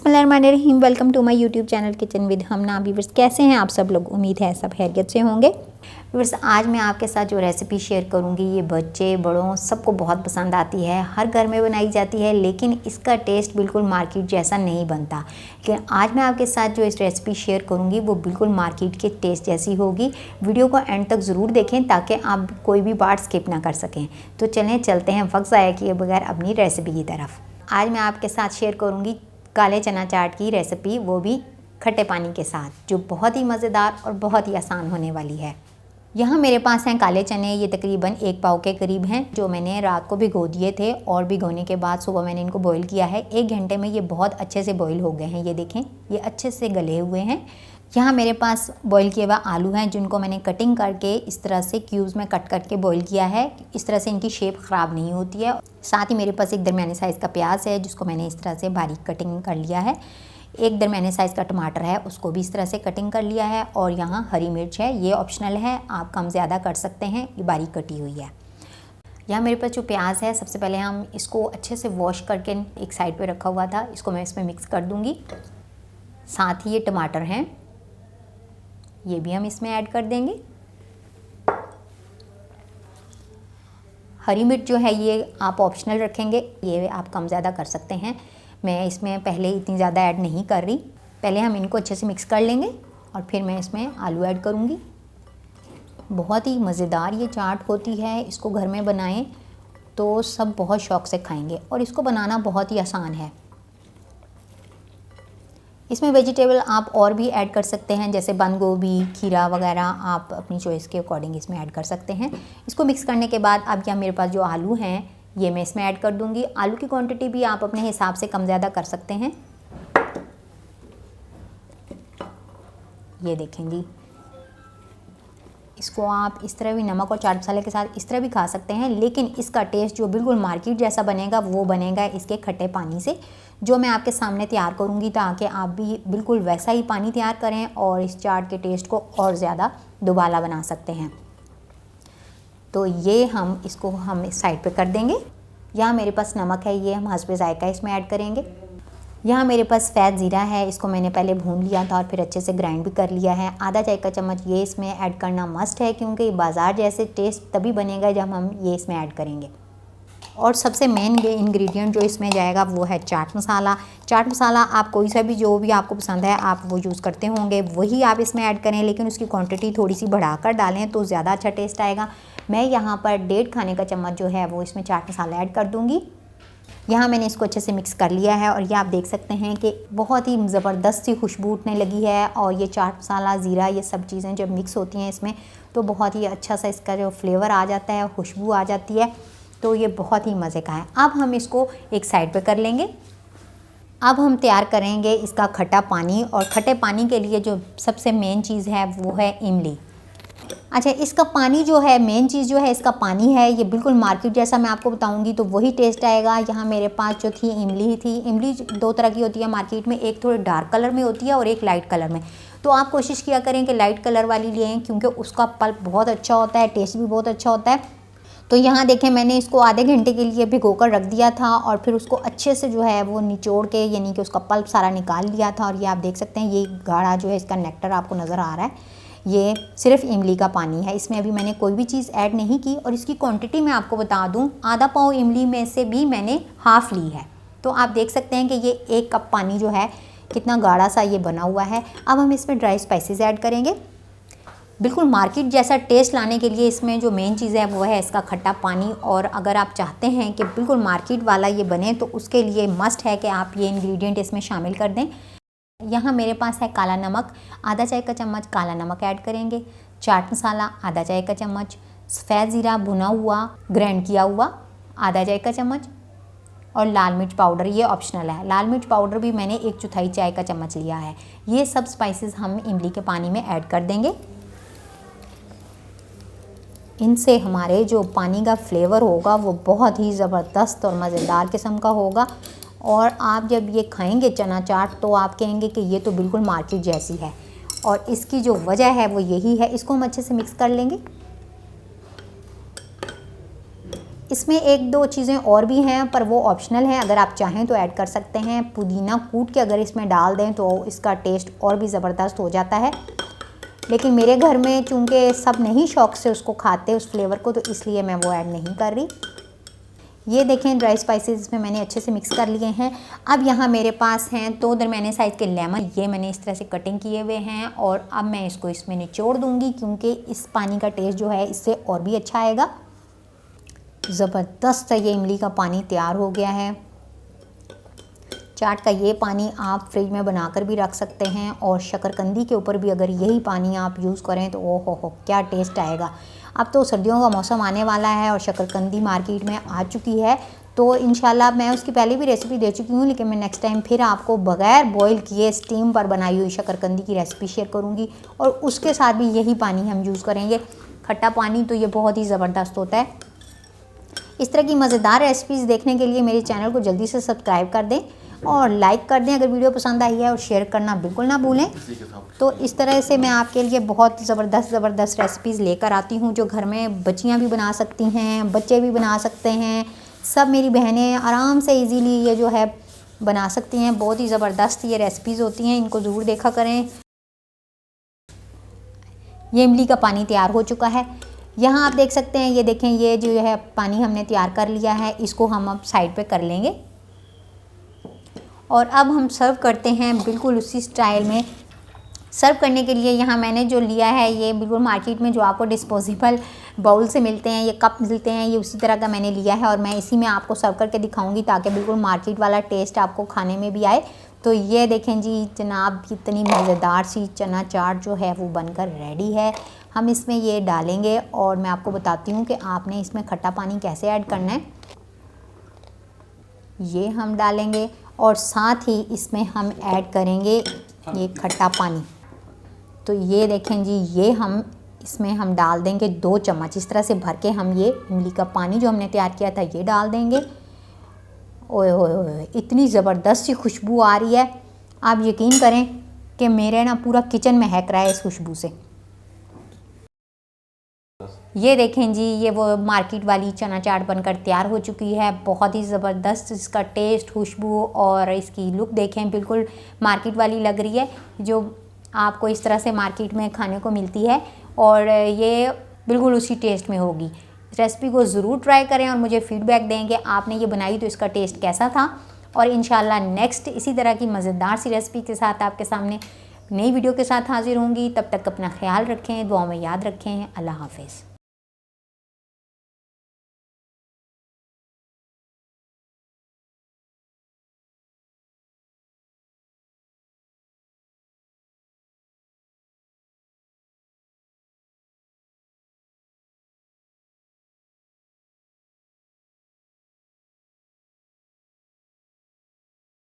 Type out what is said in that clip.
बिस्मिल्लाहिर्रहमानिर्रहीम। Welcome to my YouTube channel kitchen with Hamna. Viewers कैसे हैं आप सब लोग? उम्मीद है सब खैरियत से होंगे। व्यूअर्स आज मैं आपके साथ जो रेसिपी शेयर करूंगी ये बच्चे बड़ों सबको बहुत पसंद आती है, हर घर में बनाई जाती है, लेकिन इसका टेस्ट बिल्कुल मार्केट जैसा नहीं बनता। लेकिन आज मैं आपके साथ जो इस रेसिपी शेयर करूँगी वो बिल्कुल मार्केट के टेस्ट जैसी होगी। वीडियो को एंड तक ज़रूर देखें ताकि आप कोई भी पार्ट स्किप ना कर सकें। तो चलते हैं वक्त ज़ाया किए बगैर अपनी रेसिपी की तरफ। आज मैं आपके साथ शेयर करूँगी काले चना चाट की रेसिपी, वो भी खट्टे पानी के साथ, जो बहुत ही मज़ेदार और बहुत ही आसान होने वाली है। यहाँ मेरे पास हैं काले चने, ये तकरीबन 1 पाव के करीब हैं, जो मैंने रात को भिगो दिए थे और भिगोने के बाद सुबह मैंने इनको बॉईल किया है। 1 घंटे में ये बहुत अच्छे से बॉईल हो गए हैं। ये देखें, ये अच्छे से गले हुए हैं। यहाँ मेरे पास बॉईल किए हुआ आलू हैं, जिनको मैंने कटिंग करके इस तरह से क्यूब्स में कट करके बॉईल किया है। इस तरह से इनकी शेप ख़राब नहीं होती है। साथ ही मेरे पास एक दरमियाने साइज़ का प्याज है, जिसको मैंने इस तरह से बारीक कटिंग कर लिया है। एक दरमियाने साइज़ का टमाटर है, उसको भी इस तरह से कटिंग कर लिया है। और यहाँ हरी मिर्च है, ये ऑप्शनल है, आप कम ज़्यादा कर सकते हैं, ये बारीक कटी हुई है। यहाँ मेरे पास जो प्याज है, सबसे पहले हम इसको अच्छे से वॉश करके एक साइड पे रखा हुआ था, इसको मैं इसमें मिक्स कर दूँगी। साथ ही ये टमाटर हैं, ये भी हम इसमें ऐड कर देंगे। हरी मिर्च जो है ये आप ऑप्शनल रखेंगे, ये आप कम ज़्यादा कर सकते हैं। मैं इसमें पहले इतनी ज़्यादा ऐड नहीं कर रही। पहले हम इनको अच्छे से मिक्स कर लेंगे और फिर मैं इसमें आलू ऐड करूँगी। बहुत ही मज़ेदार ये चाट होती है, इसको घर में बनाएं तो सब बहुत शौक़ से खाएंगे और इसको बनाना बहुत ही आसान है। इसमें वेजिटेबल आप और भी ऐड कर सकते हैं, जैसे बंद गोभी, खीरा वगैरह, आप अपनी चॉइस के अकॉर्डिंग इसमें ऐड कर सकते हैं। इसको मिक्स करने के बाद अब यहाँ मेरे पास जो आलू हैं ये मैं इसमें ऐड कर दूंगी। आलू की क्वांटिटी भी आप अपने हिसाब से कम ज़्यादा कर सकते हैं। ये देखें जी, इसको आप इस तरह भी नमक और चाट मसाले के साथ इस तरह भी खा सकते हैं, लेकिन इसका टेस्ट जो बिल्कुल मार्केट जैसा बनेगा वो बनेगा इसके खट्टे पानी से, जो मैं आपके सामने तैयार करूंगी, ताकि आप भी बिल्कुल वैसा ही पानी तैयार करें और इस चाट के टेस्ट को और ज़्यादा दुबाला बना सकते हैं। तो ये हम इसको इस साइड पे कर देंगे। यहाँ मेरे पास नमक है, ये हम हस्बे ज़ायका इसमें ऐड करेंगे। यहाँ मेरे पास सफ़ेद ज़ीरा है, इसको मैंने पहले भून लिया था और फिर अच्छे से ग्राइंड भी कर लिया है। आधा चाय का चम्मच ये इसमें ऐड करना मस्ट है, क्योंकि बाज़ार जैसे टेस्ट तभी बनेगा जब हम ये इसमें ऐड करेंगे। और सबसे मेन इंग्रेडिएंट जो इसमें जाएगा वो है चाट मसाला। चाट मसाला आप कोई सा भी, जो भी आपको पसंद है आप वो यूज़ करते होंगे, वही आप इसमें ऐड करें, लेकिन उसकी क्वांटिटी थोड़ी सी बढ़ाकर डालें तो ज़्यादा अच्छा टेस्ट आएगा। मैं यहाँ पर 1.5 खाने का चम्मच जो है वो इसमें चाट मसाला ऐड कर दूँगी। यहाँ मैंने इसको अच्छे से मिक्स कर लिया है और ये आप देख सकते हैं कि बहुत ही ज़बरदस्त सी खुशबू उठने लगी है। और ये चाट मसाला, ज़ीरा, ये सब चीज़ें जब मिक्स होती हैं इसमें तो बहुत ही अच्छा सा इसका जो फ्लेवर आ जाता है, खुशबू आ जाती है, तो ये बहुत ही मज़े का है। अब हम इसको एक साइड पे कर लेंगे। अब हम तैयार करेंगे इसका खट्टा पानी, और खट्टे पानी के लिए जो सबसे मेन चीज़ है वो है इमली। अच्छा, इसका पानी जो है, मेन चीज़ जो है इसका पानी है, ये बिल्कुल मार्केट जैसा मैं आपको बताऊंगी तो वही टेस्ट आएगा। यहाँ मेरे पास जो थी इमली थी। इमली 2 तरह की होती है मार्केट में, एक थोड़े डार्क कलर में होती है और एक लाइट कलर में। तो आप कोशिश किया करें कि लाइट कलर वाली लें, क्योंकि उसका पल्प बहुत अच्छा होता है, टेस्ट भी बहुत अच्छा होता है। तो यहाँ देखें, मैंने इसको आधे घंटे के लिए भिगो कर रख दिया था और फिर उसको अच्छे से जो है वो निचोड़ के, यानी कि उसका पल्प सारा निकाल लिया था। और ये आप देख सकते हैं, ये गाढ़ा जो है इसका नेक्टर आपको नज़र आ रहा है, ये सिर्फ इमली का पानी है। इसमें अभी मैंने कोई भी चीज़ ऐड नहीं की। और इसकी क्वांटिटी मैं आपको बता दूं, आधा पाव इमली में से भी मैंने हाफ़ ली है। तो आप देख सकते हैं कि ये 1 कप पानी जो है कितना गाढ़ा सा ये बना हुआ है। अब हम इसमें ड्राई स्पाइसेस ऐड करेंगे। बिल्कुल मार्केट जैसा टेस्ट लाने के लिए इसमें जो मेन चीज़ है वो है इसका खट्टा पानी। और अगर आप चाहते हैं कि बिल्कुल मार्केट वाला ये बने तो उसके लिए मस्ट है कि आप ये इंग्रेडिएंट इसमें शामिल कर दें। यहाँ मेरे पास है काला नमक, आधा चाय का चम्मच काला नमक ऐड करेंगे। चाट मसाला आधा चाय का चम्मच, सफ़ेद ज़ीरा भुना हुआ ग्राइंड किया हुआ आधा चाय का चम्मच, और लाल मिर्च पाउडर, ये ऑप्शनल है। लाल मिर्च पाउडर भी मैंने 1/4 चाय का चम्मच लिया है। ये सब स्पाइसेस हम इमली के पानी में ऐड कर देंगे। इनसे हमारे जो पानी का फ्लेवर होगा वो बहुत ही ज़बरदस्त और मज़ेदार किस्म का होगा। और आप जब ये खाएंगे चना चाट तो आप कहेंगे कि ये तो बिल्कुल मार्केट जैसी है। और इसकी जो वजह है वो यही है। इसको हम अच्छे से मिक्स कर लेंगे। इसमें एक दो चीज़ें और भी हैं पर वो ऑप्शनल हैं, अगर आप चाहें तो ऐड कर सकते हैं। पुदीना कूट के अगर इसमें डाल दें तो इसका टेस्ट और भी ज़बरदस्त हो जाता है, लेकिन मेरे घर में चूँकि सब नहीं शौक़ से उसको खाते उस फ्लेवर को, तो इसलिए मैं वो ऐड नहीं कर रही। ये देखें ड्राई स्पाइसेस इसमें मैंने अच्छे से मिक्स कर लिए हैं। अब यहाँ मेरे पास हैं 2 दरमियाने साइज़ के लेमन, ये मैंने इस तरह से कटिंग किए हुए हैं और अब मैं इसको इसमें निचोड़ दूँगी क्योंकि इस पानी का टेस्ट जो है इससे और भी अच्छा आएगा। ज़बरदस्त ये इमली का पानी तैयार हो गया है। चाट का ये पानी आप फ्रिज में बनाकर भी रख सकते हैं और शकरकंदी के ऊपर भी अगर यही पानी आप यूज़ करें तो ओ हो क्या टेस्ट आएगा। अब तो सर्दियों का मौसम आने वाला है और शकरकंदी मार्केट में आ चुकी है, तो इंशाल्लाह मैं उसकी पहले भी रेसिपी दे चुकी हूँ, लेकिन मैं नेक्स्ट टाइम फिर आपको बग़ैर बॉईल किए स्टीम पर बनाई हुई शकरकंदी की रेसिपी शेयर करूँगी और उसके साथ भी यही पानी हम यूज़ करेंगे। खट्टा पानी तो ये बहुत ही ज़बरदस्त होता है। इस तरह की मज़ेदार रेसिपीज़ देखने के लिए मेरे चैनल को जल्दी से सब्सक्राइब कर दें और लाइक कर दें अगर वीडियो पसंद आई है, और शेयर करना बिल्कुल ना भूलें। तो इस तरह से मैं आपके लिए बहुत ज़बरदस्त रेसिपीज़ लेकर आती हूँ जो घर में बच्चियाँ भी बना सकती हैं, बच्चे भी बना सकते हैं, सब मेरी बहनें आराम से इजीली ये जो है बना सकती हैं। बहुत ही ज़बरदस्त ये रेसिपीज़ होती हैं, इनको ज़रूर देखा करें। ये इमली का पानी तैयार हो चुका है। यहाँ आप देख सकते हैं, ये देखें ये जो है पानी हमने तैयार कर लिया है, इसको हम अब साइड पे कर लेंगे और अब हम सर्व करते हैं बिल्कुल उसी स्टाइल में। सर्व करने के लिए यहाँ मैंने जो लिया है ये बिल्कुल मार्केट में जो आपको डिस्पोजेबल बाउल से मिलते हैं, ये कप मिलते हैं, ये उसी तरह का मैंने लिया है और मैं इसी में आपको सर्व करके दिखाऊंगी ताकि बिल्कुल मार्केट वाला टेस्ट आपको खाने में भी आए। तो ये देखें जी जनाब, कितनी मज़ेदार सी चना चाट जो है वो बनकर रेडी है। हम इसमें ये डालेंगे और मैं आपको बताती हूँ कि आपने इसमें खट्टा पानी कैसे ऐड करना है। ये हम डालेंगे और साथ ही इसमें हम ऐड करेंगे ये खट्टा पानी। तो ये देखें जी, ये हम इसमें हम डाल देंगे 2 चम्मच, इस तरह से भर के हम ये इमली का पानी जो हमने तैयार किया था ये डाल देंगे। ओए होए होए, इतनी ज़बरदस्त सी खुशबू आ रही है, आप यकीन करें कि मेरे ना पूरा किचन महक रहा है इस खुशबू से। ये देखें जी, ये वो मार्केट वाली चना चाट बनकर तैयार हो चुकी है। बहुत ही ज़बरदस्त इसका टेस्ट, खुशबू और इसकी लुक देखें, बिल्कुल मार्केट वाली लग रही है जो आपको इस तरह से मार्केट में खाने को मिलती है और ये बिल्कुल उसी टेस्ट में होगी। रेसिपी को ज़रूर ट्राई करें और मुझे फ़ीडबैक दें कि आपने ये बनाई तो इसका टेस्ट कैसा था। और इंशाल्लाह नेक्स्ट इसी तरह की मज़ेदार सी रेसिपी के साथ आपके सामने नई वीडियो के साथ हाजिर होंगी। तब तक अपना ख्याल रखें, दुआओं में याद रखें। अल्लाह हाफ़िज़।